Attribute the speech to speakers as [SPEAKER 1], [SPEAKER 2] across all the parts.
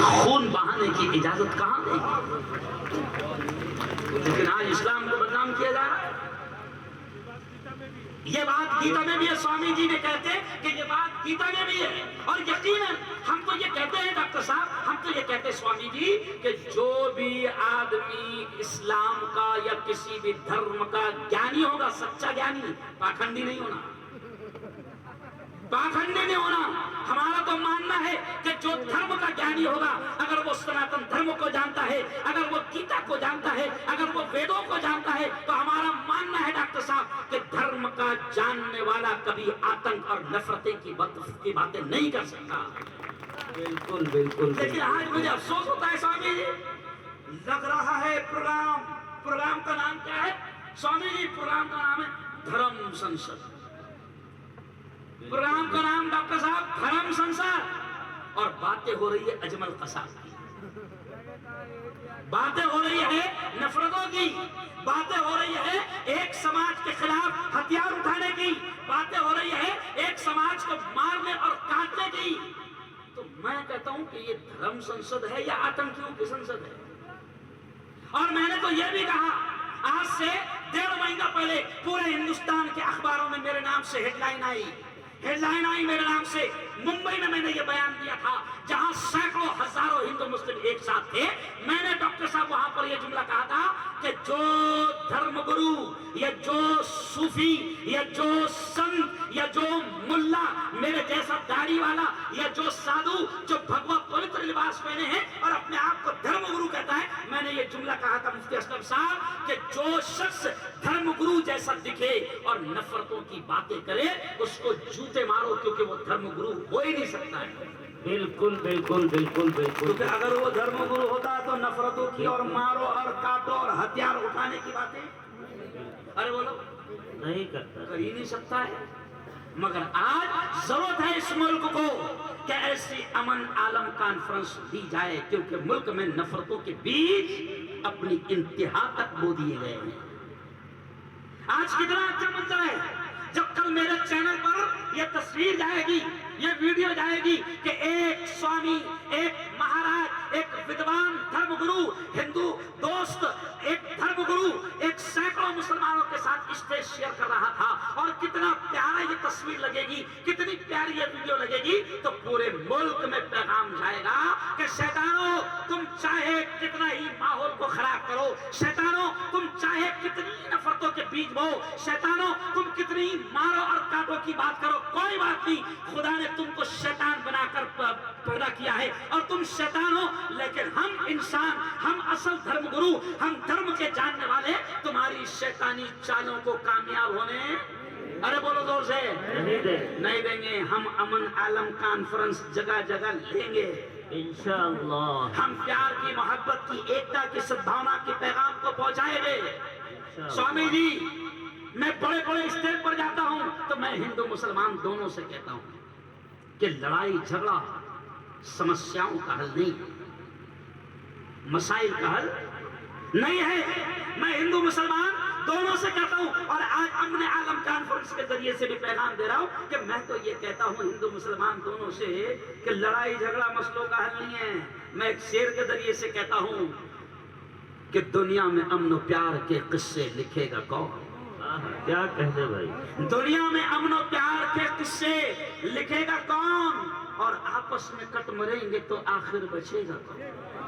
[SPEAKER 1] خون بہانے کی اجازت کہاں دے گی؟ لیکن آج اسلام کو بدنام کیا جا رہا ہے۔ یہ بات گیتا میں بھی ہے، سوامی جی نے کہتے ہیں کہ یہ بات گیتا میں بھی ہے، اور یقیناً ہم تو یہ کہتے ہیں ڈاکٹر صاحب، ہم تو یہ کہتے ہیں سوامی جی کہ جو بھی آدمی اسلام کا یا کسی بھی دھرم کا گیانی ہوگا، سچا گیانی، پاکھنڈی نہیں ہونا، پاکھنڈی نہیں ہونا۔ ہمارا تو ماننا ہے کہ جو دھرم کا گیانی ہوگا، اگر وہ سناتن دھرم کو جانتا ہے، اگر وہ گیتا کو جانتا ہے، اگر وہ ویدوں کو جانتا ہے، تو ہمارا ماننا ہے ڈاکٹر صاحب کہ دھرم کا جاننے والا کبھی آتنک اور نفرتیں کی باتیں نہیں کر سکتا۔
[SPEAKER 2] بالکل بالکل۔
[SPEAKER 1] لیکن آج مجھے افسوس ہوتا ہے سوامی جی، لگ رہا ہے پروگرام کا نام کیا ہے سوامی جی؟ پروگرام کا نام ہے دھرم سنسد، پروگرام کا نام ڈاکٹر صاحب دھرم سنسد، اور باتیں ہو رہی ہے اجمل قصاب کی، باتیں ہو رہی ہے نفرتوں کی، باتیں ہو رہی ہے ایک سماج کے خلاف ہتھیار اٹھانے کی، باتیں ہو رہی ہے ایک سماج کو مارنے اور کاٹنے کی۔ تو میں کہتا ہوں کہ یہ دھرم سنسد ہے یا آتنکیوں کی سنسد ہے؟ اور میں نے تو یہ بھی کہا، آج سے 1.5 مہینہ پہلے پورے ہندوستان کے اخباروں میں میرے نام سے ہیڈ لائن آئی میرے نام سے۔ ممبئی میں نے یہ بیان دیا تھا، جہاں سینکڑوں ہزاروں ہندو مسلم ایک ساتھ تھے، میں نے ڈاکٹر صاحب وہاں پر یہ جملہ کہا تھا کہ جو دھرم گرو یا جو صوفی یا جو سنت یا جو ملا میرے جیسا داڑھی والا یا جو سادھو جو بھگوا پوتر لباس پہنے ہیں اور اپنے آپ کو دھرم گرو کہتا ہے، میں نے یہ جملہ کہا تھا مفتی اسلم صاحب کہ جو شخص دھرم گرو جیسا دکھے اور نفرتوں کی باتیں کرے اس کو جوتے مارو، کیونکہ وہ دھرم گرو ہو ہی نہیں سکتا ہے۔
[SPEAKER 2] بالکل بالکل بالکل بالکل۔
[SPEAKER 1] کیونکہ اگر وہ دھرم گرو ہوتا تو نفرتوں کی اور مارو اور کاٹو اور ہتھیار اٹھانے کی باتیں ارے بولو
[SPEAKER 2] نہیں کرتا،
[SPEAKER 1] کر ہی نہیں سکتا ہے۔ مگر آج ضرورت ہے اس ملک کو کہ ایسی امن عالم کانفرنس دی جائے، کیونکہ ملک میں نفرتوں کے بیج اپنی انتہا تک بو دیے گئے ہیں۔ آج کتنا اچھا منظر ہے جب کل میرے چینل پر یہ تصویر جائے گی، یہ ویڈیو جائے گی کہ ایک سوامی، ایک مہاراج، ایک ودوان دھرم گرو، ہندو دوست، ایک دھرم گرو ایک سینکڑوں مسلمانوں کے ساتھ اسٹیج شیئر کر رہا تھا، اور کتنا پیارا یہ تصویر لگے گی، کتنی پیاری یہ ویڈیو لگے گی، تو پورے ملک میں پیغام جائے گا کہ شیطانوں تم چاہے کتنا ہی ماحول کو خراب کرو، شیطانوں تم چاہے کتنی نفرتوں کے بیج بو، شیطانوں تم کتنی مارو اور کاٹو کی بات کرو، کوئی بات نہیں، خدا نے تم کو شیطان بنا کر پیدا کیا ہے اور تم شیطان ہو، لیکن ہم انسان، ہم اصل دھرم گرو، ہم دھرم کے جاننے والے تمہاری شیطانی چالوں کو کامیاب ہونے ارے بولو زور سے نہیں دیں گے۔ ہم امن عالم کانفرنس جگہ جگہ لیں گے
[SPEAKER 2] انشاءاللہ،
[SPEAKER 1] ہم پیار کی، محبت کی، ایکتا کی، سدبھاونا کی پیغام کو پہنچائیں گے۔ سوامی جی میں بڑے بڑے اسٹیج پر جاتا ہوں تو میں ہندو مسلمان دونوں سے کہتا ہوں کہ لڑائی جھگڑا سمسیاؤں کا حل نہیں، مسائل کا حل نہیں ہے۔ میں ہندو مسلمان دونوں سے کہتا ہوں، اور آج امن عالم کانفرنس کے ذریعے سے بھی پیغام دے رہا ہوں کہ میں تو یہ کہتا ہوں ہندو مسلمان دونوں سے کہ لڑائی جھگڑا مسئلوں کا حل نہیں ہے۔ میں ایک شعر کے ذریعے سے کہتا ہوں کہ دنیا میں امن و پیار کے قصے لکھے گا کون؟
[SPEAKER 2] کیا کہنے بھائی،
[SPEAKER 1] دنیا میں امن و پیار کے قصے لکھے گا کون؟ اور آپس میں کٹ مریں گے تو آخر بچے گا کون؟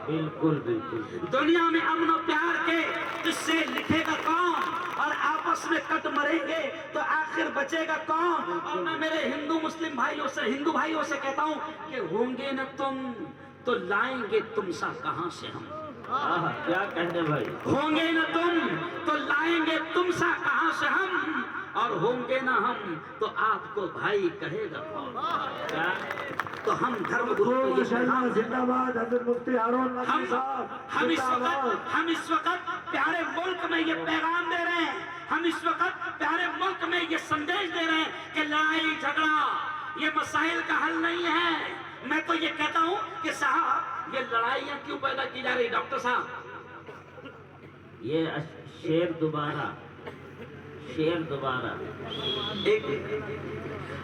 [SPEAKER 2] بالکل بالکل۔
[SPEAKER 1] دنیا میں امن و پیار کے قصے لکھے گا کون؟ اور آپس میں کٹ مریں گے تو آخر بچے گا کون؟ اور میں میرے ہندو مسلم بھائیوں سے کہتا ہوں کہ ہوں گے نہ تم تو لائیں گے تم سا کہاں سے ہم؟
[SPEAKER 2] کیا کہنے بھائی،
[SPEAKER 1] ہوں گے نہ تم تو لائیں گے تم سا کہاں سے ہم، اور ہوں گے نہ ہم تو آپ کو بھائی کہے گا کون؟ تو ہم دھرم گرو
[SPEAKER 2] زندہ باد حضرت مفتی ہارون نقوی صاحب،
[SPEAKER 1] ہم اس وقت پیارے ملک میں یہ پیغام دے رہے ہیں، ہم اس وقت پیارے ملک میں یہ سندیش دے رہے ہیں کہ لڑائی جھگڑا یہ مسائل کا حل نہیں ہے۔ میں تو یہ کہتا ہوں کہ صاحب یہ لڑائیاں کیوں پیدا کی جا رہی؟ ڈاکٹر صاحب
[SPEAKER 2] یہ شعر دوبارہ
[SPEAKER 3] شعر دوبارہ
[SPEAKER 1] ایک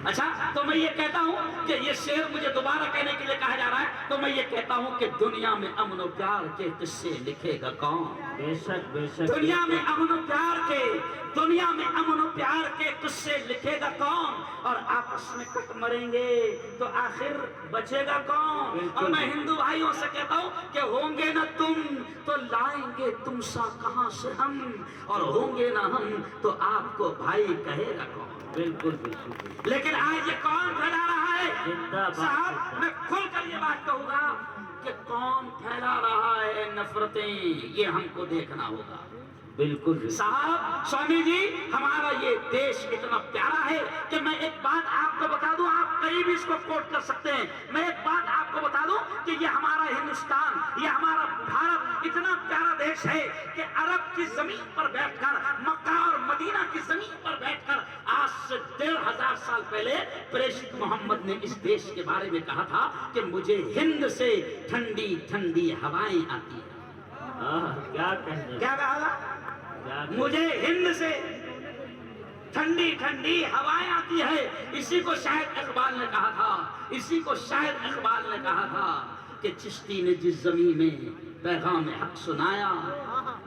[SPEAKER 1] اچھا تو میں یہ کہتا ہوں کہ یہ شعر مجھے دوبارہ کہنے کے لیے کہا جا رہا ہے، تو میں یہ کہتا ہوں کہ دنیا میں امن و پیار کے قصے لکھے گا کون؟
[SPEAKER 3] بے شک بے شک
[SPEAKER 1] دنیا میں امن و پیار کے، دنیا میں امن و پیار کے قصے لکھے گا کون؟ اور آپس میں کٹ مریں گے تو آخر بچے گا کون؟ اور میں ہندو بھائیوں سے کہتا ہوں کہ ہوں گے نہ تم تو لائیں گے تم سا کہاں سے ہم، اور ہوں گے نہ ہم تو آپ کو بھائی کہے گا کون؟
[SPEAKER 3] بالکل بالکل
[SPEAKER 1] لیکن آج یہ کون پھیلا رہا ہے؟
[SPEAKER 3] زندہ باد
[SPEAKER 1] صاحب میں کھل کر یہ بات کہوں گا کہ کون پھیلا رہا ہے نفرتیں، یہ ہم کو دیکھنا ہوگا۔
[SPEAKER 3] بالکل
[SPEAKER 1] صاحب سوامی جی ہمارا یہ دیش اتنا پیارا ہے کہ میں ایک بات آپ کو بتا دوں، آپ کہیں بھی اس کو کوٹ کر سکتے ہیں، میں ایک بات آپ کو بتا دوں کہ یہ ہمارا ہندوستان، یہ ہمارا بھارت اتنا پیارا دیش ہے کہ عرب کی زمین پر بیٹھ کر، مکہ اور مدینہ کی زمین پر بیٹھ کر آج سے 1500 سال پہلے پریشت محمد نے اس دیش کے بارے میں کہا تھا کہ مجھے ہند سے ٹھنڈی ٹھنڈی ہوائیں آتی ہیں۔
[SPEAKER 3] کیا کہنے
[SPEAKER 1] کیا کہا تھا؟
[SPEAKER 3] کیا
[SPEAKER 1] مجھے ہند سے ٹھنڈی ٹھنڈی ہوائیں آتی ہے۔ اسی کو شاید اقبال نے کہا تھا، اسی کو شاید اقبال نے کہا تھا کہ چشتی نے جس زمین میں پیغام حق سنایا،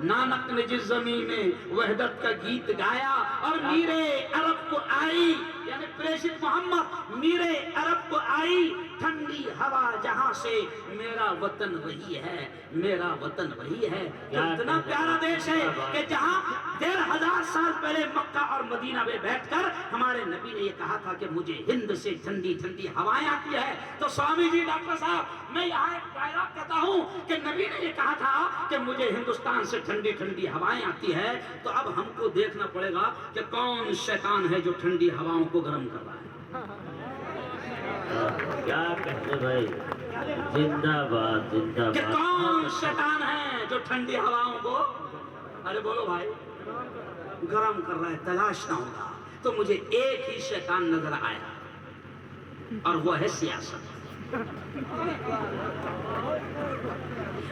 [SPEAKER 1] نانک نے جس زمین میں وحدت کا گیت گایا، اور میرے عرب کو آئی، یعنی پریشت محمد میرے عرب کو آئی ٹھنڈی ہوا جہاں سے، میرا وطن وہی ہے، میرا وطن وہی ہے۔ تو اتنا پیارا دیش ہے کہ جہاں 1500 سال پہلے مکہ اور مدینہ میں بیٹھ کر ہمارے نبی نے یہ کہا تھا کہ مجھے ہند سے ٹھنڈی ٹھنڈی ہوائیں آتی ہے۔ تو سوامی جی ڈاکٹر صاحب میں یہاں ایک ڈائلاگ کہتا ہوں کہ نبی نے یہ کہا تھا کہ مجھے ہندوستان سے ٹھنڈی ٹھنڈی ہوائیں آتی ہے، تو اب ہم کو دیکھنا پڑے گا کہ کون شیطان ہے جو ٹھنڈی ہواؤں کو گرم کر رہا ہے۔
[SPEAKER 3] کیا کہتے بھائی، زندہ باد زندہ
[SPEAKER 1] کہ کون
[SPEAKER 3] باد۔
[SPEAKER 1] شیطان ہے جو ٹھنڈی ہواؤں کو، ارے بولو بھائی، گرم کر رہا ہے، تلاشنا ہوگا۔ تو مجھے ایک ہی شیطان نظر آیا اور وہ ہے سیاست۔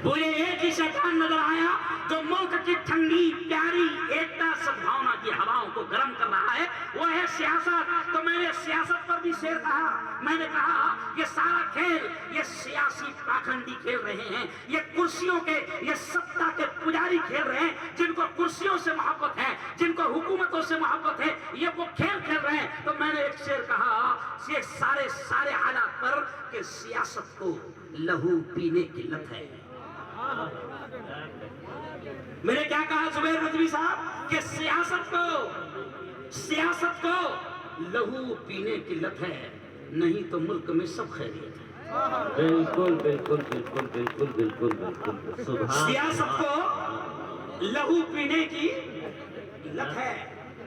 [SPEAKER 1] مجھے ایک ہی شیطان نظر آیا جو ملک کی ٹھنڈی پیاری ایکتا سدبھاونا کی ہواؤں کو گرم کر رہا ہے، وہ ہے سیاست۔ تو میں نے سیاست پر بھی شعر کہا، میں نے کہا یہ سارا کھیل یہ سیاسی پاکھنڈی کھیل رہے ہیں، یہ کرسیوں کے، یہ ستا کے پجاری کھیل رہے ہیں، جن کو کرسیوں سے محبت ہے، جن کو حکومتوں سے محبت ہے، یہ وہ کھیل کھیل رہے ہیں۔ تو میں نے ایک شعر کہا یہ سارے حالات پر کہ سیاست کو لہو پینے کی لت ہے۔ میں نے کیا کہا زبیر رضوی صاحب کہ سیاست کو لہو پینے کی لت ہے، نہیں تو ملک میں سب خیریت ہے۔
[SPEAKER 3] بالکل بالکل بالکل بالکل بالکل بالکل سبحان
[SPEAKER 1] سیاست کو لہو پینے کی لت ہے،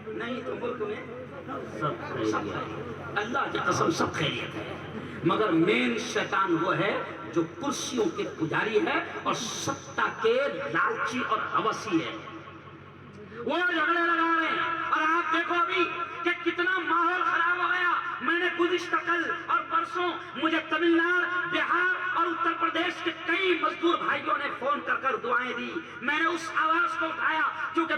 [SPEAKER 1] نہیں تو ملک میں
[SPEAKER 3] سب
[SPEAKER 1] سب
[SPEAKER 3] خیریت۔
[SPEAKER 1] خیریت۔ اللہ کی قسم سب خیریت ہے، مگر مین شیطان وہ ہے جو کرسیوں کے پجاری ہے اور ستا کے لالچی اور ہوسی ہے۔ وہ جھگڑے لگا رہے ہیں اور آپ دیکھو ابھی کہ کتنا ماحول خراب ہو گیا۔ میں نے گزشتہ کل اور پرسوں مجھے تمل ناڈو، بہار اور اتر پردیش کے کئی مزدور بھائیوں نے فون کر دعائیں دی۔ میں نے اس آواز کو اٹھایا کیونکہ